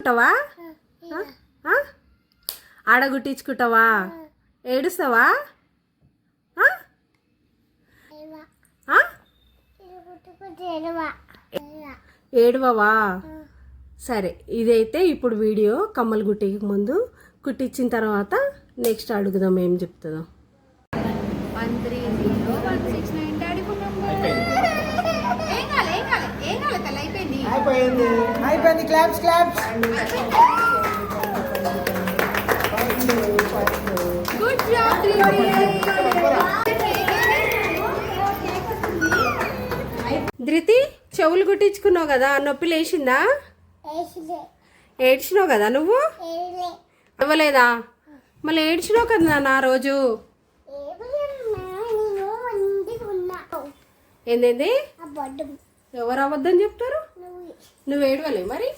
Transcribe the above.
కుట్టించుకుంటావా? ఆడ కుట్టించుకుంటావా? ఏడుస్తావా? ఏడవవా? సరే, ఇదైతే ఇప్పుడు వీడియో కమ్మలు కుట్టికి ముందు, కుట్టించిన తర్వాత నెక్స్ట్ అడుగుదాం ఏం చెప్తుందో. 13016 డాడీ ఫోన్ నంబర్. అయిపోయింది. క్లాప్స్. గుడ్ జాబ్ ధృతి. చెవులు కుట్టించుకున్నావు కదా, నొప్పి లేచిందా? ఏడ్చినావు కదా నువ్వు? ఇవ్వలేదా? మళ్ళీ ఏడ్చినావు కదా నా రోజు. ఏంది? ఎవరు అబద్ధం చెప్తారు? నువ్వు ఏడవలే మరి.